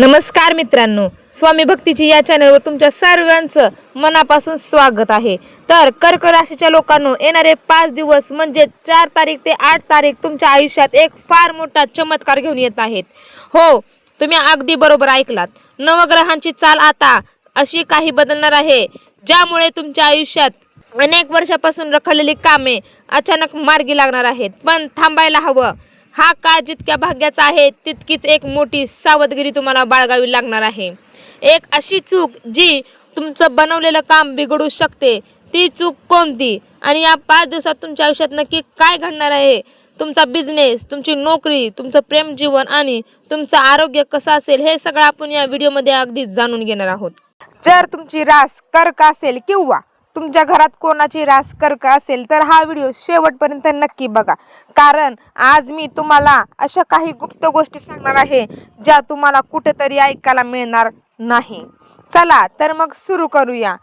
नमस्कार मित्रांनो, स्वामी भक्तीची या चॅनलवर तुमच्या सर्वांचं मनापासून स्वागत आहे। तर कर्क राशीच्या लोकांनो, येणारे 5 दिवस म्हणजे 4 तारीख ते 8 तारीख तुमच्या आयुष्यात एक फार मोठा चमत्कार घेऊन येत आहेत। हो, तुम्ही अगदी बरोबर ऐकलात। नवग्रहांची चाल आता अशी काही बदलणार आहे ज्यामुळे तुमच्या आयुष्यात अनेक वर्षापासून रखडलेली कामे अचानक मार्गी लागणार आहेत। पण थांबायला हवं। हा काळ जितक्या भाग्याचा आहे तितकीच एक मोठी सावधगिरी तुम्हाला बाळगावी लागणार आहे। एक अशी चूक जी तुमचं बनवलेलं काम बिघडू शकते, ती चूक कोणती आणि या 5 दिवसात तुमच्या आयुष्यात नक्की काय घडणार आहे? तुमचा बिझनेस, तुमची नोकरी, तुमचं प्रेम जीवन आणि तुमचं आरोग्य कसं असेल हे सगळं आपण या व्हिडिओमध्ये अगदी जाणून घेणार आहोत। जर तुमची रास कर्क असेल किंवा तुमच्या घरात कोणाची रास कर्क असेल तर हा व्हिडिओ शेवटपर्यंत नक्की बघा, कारण आज मी तुम्हाला अशा काही गुप्त गोष्टी सांगणार आहे ज्या तुम्हाला कुठेतरी ऐकायला मिळणार नाही। चला तर मग सुरू करूया।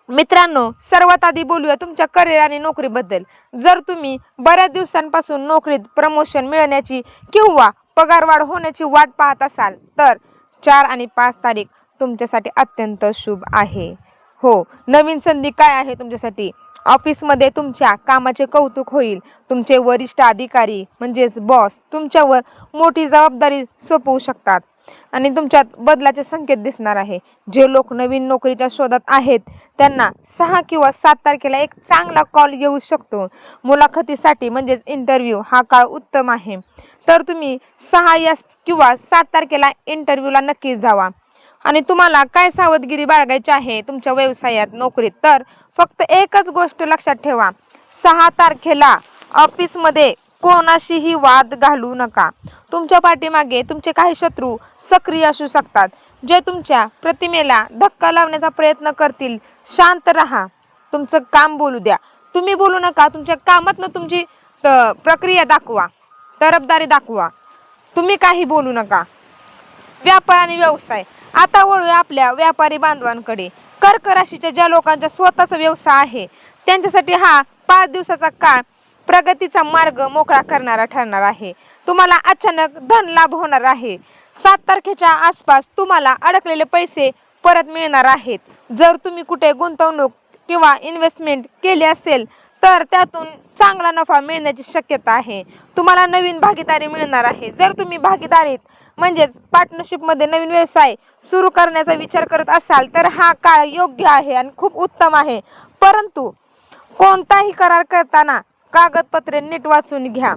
मित्रांनो, सर्वात आधी बोलूया तुमच्या करिअर आणि नोकरीबद्दल। जर तुम्ही बऱ्याच दिवसांपासून नोकरीत प्रमोशन मिळण्याची किंवा पगारवाढ होण्याची वाट पाहत असाल तर 4 आणि 5 तारीख तुमच्यासाठी अत्यंत शुभ आहे। हो, नवीन संधी काय आहे तुमच्यासाठी? ऑफिसमध्ये तुमच्या कामाचे कौतुक होईल। तुमचे वरिष्ठ अधिकारी म्हणजेच बॉस तुमच्यावर मोठी जबाबदारी सोपवू शकतात आणि तुमच्यात बदलाचे संकेत दिसणार आहे। जे लोक नवीन नोकरीच्या शोधात आहेत त्यांना 6 किंवा 7 तारखेला एक चांगला कॉल येऊ शकतो। मुलाखतीसाठी म्हणजेच इंटरव्ह्यू हा काळ उत्तम आहे, तर तुम्ही 6 किंवा 7 तारखेला इंटरव्ह्यूला नक्कीच जावा। आणि तुम्हाला काय सावधगिरी बाळगायची आहे तुमच्या व्यवसायात, नोकरीत? तर फक्त एकच गोष्ट लक्षात ठेवा, 6 तारखेला ऑफिसमध्ये कोणाशीही वाद घालू नका। तुमच्या पाठीमागे तुमचे काही शत्रू सक्रिय असू शकतात जे तुमच्या प्रतिमेला धक्का लावण्याचा प्रयत्न करतील। शांत राहा, तुमचं काम बोलू द्या। तुम्ही बोलू नका, तुमच्या कामातनं तुमची प्रक्रिया दाखवा, तरफदारी दाखवा। तुम्ही काही बोलू नका। व्यापार आणि व्यवसाय, आता वळूया आपल्या व्यापारी बांधवांकडे। कर्क राशीच्या ज्या लोकांचा स्वतःचा व्यवसाय आहे त्यांच्यासाठी हा 5 दिवसाचा काळ प्रगतीचा मार्ग मोकळा करणारा ठरणार आहे। तुम्हाला अचानक धन लाभ होणार आहे। 7 तारखेच्या आसपास तुम्हाला अडकलेले पैसे परत मिळणार आहेत। जर तुम्ही कुठे गुंतवणूक किंवा इन्व्हेस्टमेंट केली असेल तर त्यातून चांगला नफा मिळण्याची शक्यता आहे। तुम्हाला नवीन भागीदारी मिळणार आहे। जर तुम्ही भागीदारीत म्हणजेच पार्टनरशिपमध्ये नवीन व्यवसाय सुरू करण्याचा विचार करत असाल तर हा काळ योग्य आहे आणि खूप उत्तम आहे। परंतु कोणताही करार करताना कागदपत्रे नीट वाचून घ्या।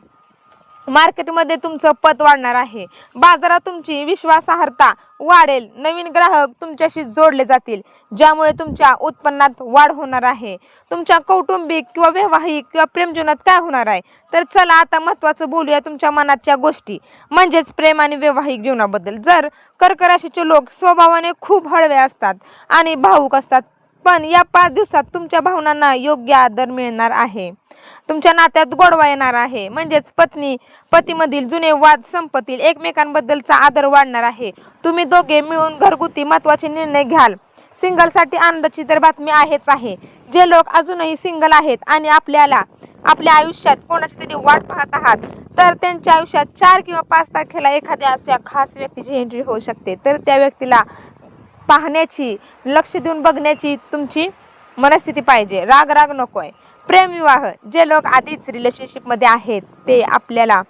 मार्केटमध्ये तुमचं पद वाढणार आहे। बाजारात तुमची विश्वासार्हता वाढेल। नवीन ग्राहक तुमच्याशी जोडले जातील ज्यामुळे तुमच्या उत्पन्नात वाढ होणार आहे। तुमच्या कौटुंबिक किंवा वैवाहिक किंवा प्रेम जीवनात काय होणार आहे? तर चला आता महत्त्वाचं बोलूया तुमच्या मनाच्या गोष्टी म्हणजेच प्रेम आणि वैवाहिक जीवनाबद्दल। जर कर्क राशीचे लोक स्वभावाने खूप हळवे असतात आणि भावुक असतात, पण या 5 दिवसात तुमच्या भावनांना योग्य आदर मिळणार आहे। तुमच्या नात्यात गोडवा येणार आहे, म्हणजेच पतीमधील जुने वाद संपतील। एकमेकांबद्दलचा आदर वाढणार आहे। तुम्ही दोघे मिळून घरगुती महत्त्वाचे निर्णय घ्याल। सिंगलसाठी आनंदाची तर बातमी आहेच आहे। जे लोक अजूनही सिंगल आहेत आणि आपल्या आयुष्यात कोणाची तरी वाट पाहत आहात तर त्यांच्या आयुष्यात 4 किंवा 5 तारखेला एखाद्या अशा खास व्यक्तीची एंट्री होऊ शकते। तर त्या व्यक्तीला पाहण्याची, लक्ष देऊन बघण्याची तुमची मनस्थिती पाहिजे। राग नकोय। प्रेम विवाह, जे लोक आधीच रिलेशनशिपमध्ये आहेत ते आपल्याला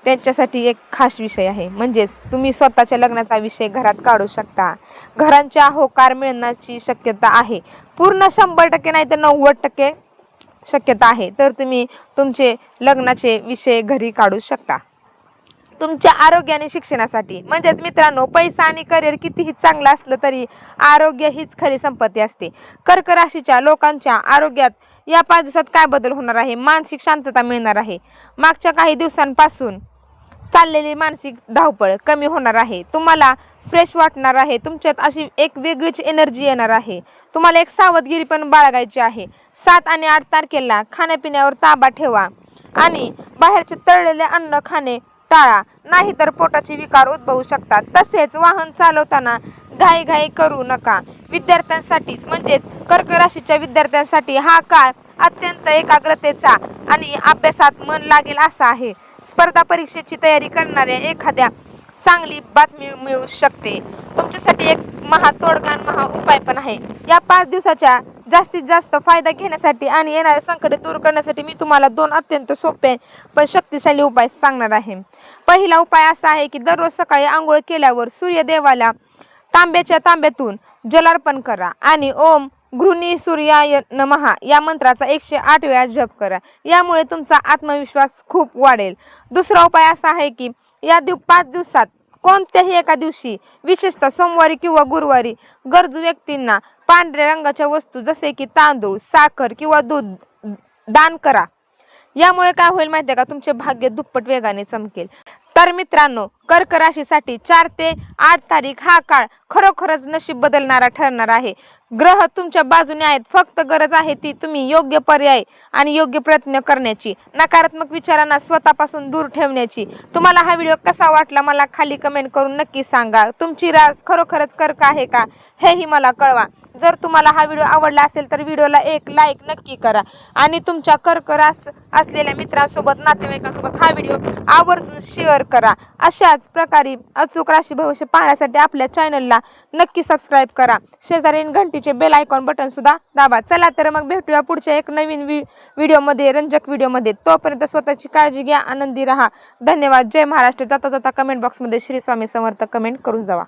त्यांच्यासाठी एक खास विषय आहे। म्हणजेच तुम्ही स्वतःच्या लग्नाचा विषय घरात काढू शकता। घरांच्या होकार मिळण्याची शक्यता आहे। पूर्ण 100% नाही तर 90% शक्यता आहे। तर तुम्ही तुमचे लग्नाचे विषय घरी काढू शकता। तुमच्या आरोग्य आणि शिक्षणासाठी, म्हणजेच मित्रांनो, पैसा आणि करिअर कितीही चांगलं असलं तरी आरोग्य हीच खरी संपत्ती असते। कर्क राशीच्या लोकांच्या आरोग्यात या 5 दिवसात काय बदल होणार आहे? मानसिक शांतता मिळणार आहे। मागच्या काही दिवसांपासून चाललेली मानसिक धावपळ कमी होणार आहे। तुम्हाला फ्रेश वाटणार आहे। तुमच्यात अशी एक वेगळीच एनर्जी येणार आहे। तुम्हाला एक सावधगिरी पण बाळगायची आहे। 7 आणि 8 तारखेला खाण्यापिण्यावर ताबा ठेवा आणि बाहेरचे तळलेले अन्न खाणे टाळा, नाहीतर पोटाचे विकार उद्भवू शकतात। तसेच वाहन चालवताना घाई करू नका। विद्यार्थ्यांसाठीच म्हणजेच कर्क राशीच्या विद्यार्थ्यांसाठी हा काळ अत्यंत एकाग्रतेचा आणि अभ्यासात मन लागेल असा आहे। स्पर्धा परीक्षेची तयारी करणाऱ्या एखाद्या चांगली बातमी मिळू शकते. तुमच्यासाठी एक तोडगा आणि उपाय पण आहे. या 5 दिवसाच्या जास्तीत जास्त फायदा घेण्यासाठी आणि येणारे संकट दूर करण्यासाठी मी तुम्हाला 2 अत्यंत सोपे पण शक्तिशाली उपाय सांगणार आहे. पहिला उपाय असा आहे की दररोज सकाळी आंघोळ केल्यावर सूर्यदेवाला तांब्यातून जलार्पण करा आणि ओम गृहिणी सूर्याय नमः या मंत्राचा 108 वेळा जप करा. यामुळे तुमचा आत्मविश्वास खूप वाढेल. दुसरा उपाय असा आहे की या 5 दिवसात कोणत्याही एका दिवशी, विशेषतः सोमवारी किंवा गुरुवारी, गरजू व्यक्तींना पांढऱ्या रंगाच्या वस्तू जसे की तांदूळ, साखर किंवा दूध दान करा. यामुळे काय होईल माहिती आहे का, तुमचे भाग्य दुप्पट वेगाने चमकेल. तर मित्रांनो, कर्क राशीसाठी 4 ते 8 तारीख हा काळ खरोखरच नशीब बदलणारा ठरणार आहे. ग्रह तुमच्या बाजूने आहेत. फक्त गरज आहे ती तुम्ही योग्य पर्याय आणि योग्य प्रयत्न करण्याची, नकारात्मक विचारांना स्वतःपासून दूर ठेवण्याची. तुम्हाला हा व्हिडिओ कसा वाटला मला खाली कमेंट करून नक्की सांगा. तुमची रास खरोखरच कर्क आहे का हेही मला कळवा. जर तुम्हाला हा व्हिडिओ आवडला असेल तर व्हिडिओला एक लाईक नक्की करा आणि तुमच्या कर्क रास असलेल्या मित्रांसोबत, नातेवाईकांसोबत हा व्हिडिओ आवर्जून शेअर करा. अशाच प्रकारे अचूक राशी भविष्य पाहण्यासाठी आपल्या चॅनलला नक्की सबस्क्राईब करा. शेजारील घंटीचे बेल आयकॉन बटन सुद्धा दाबा. चला तर मग भेटूया पुढच्या एक नवीन व्हिडिओमध्ये, रंजक व्हिडिओमध्ये. तोपर्यंत स्वतःची काळजी घ्या, आनंदी राहा. धन्यवाद. जय महाराष्ट्र. जाता जाता कमेंट बॉक्समध्ये श्री स्वामी समर्थ कमेंट करून जावा.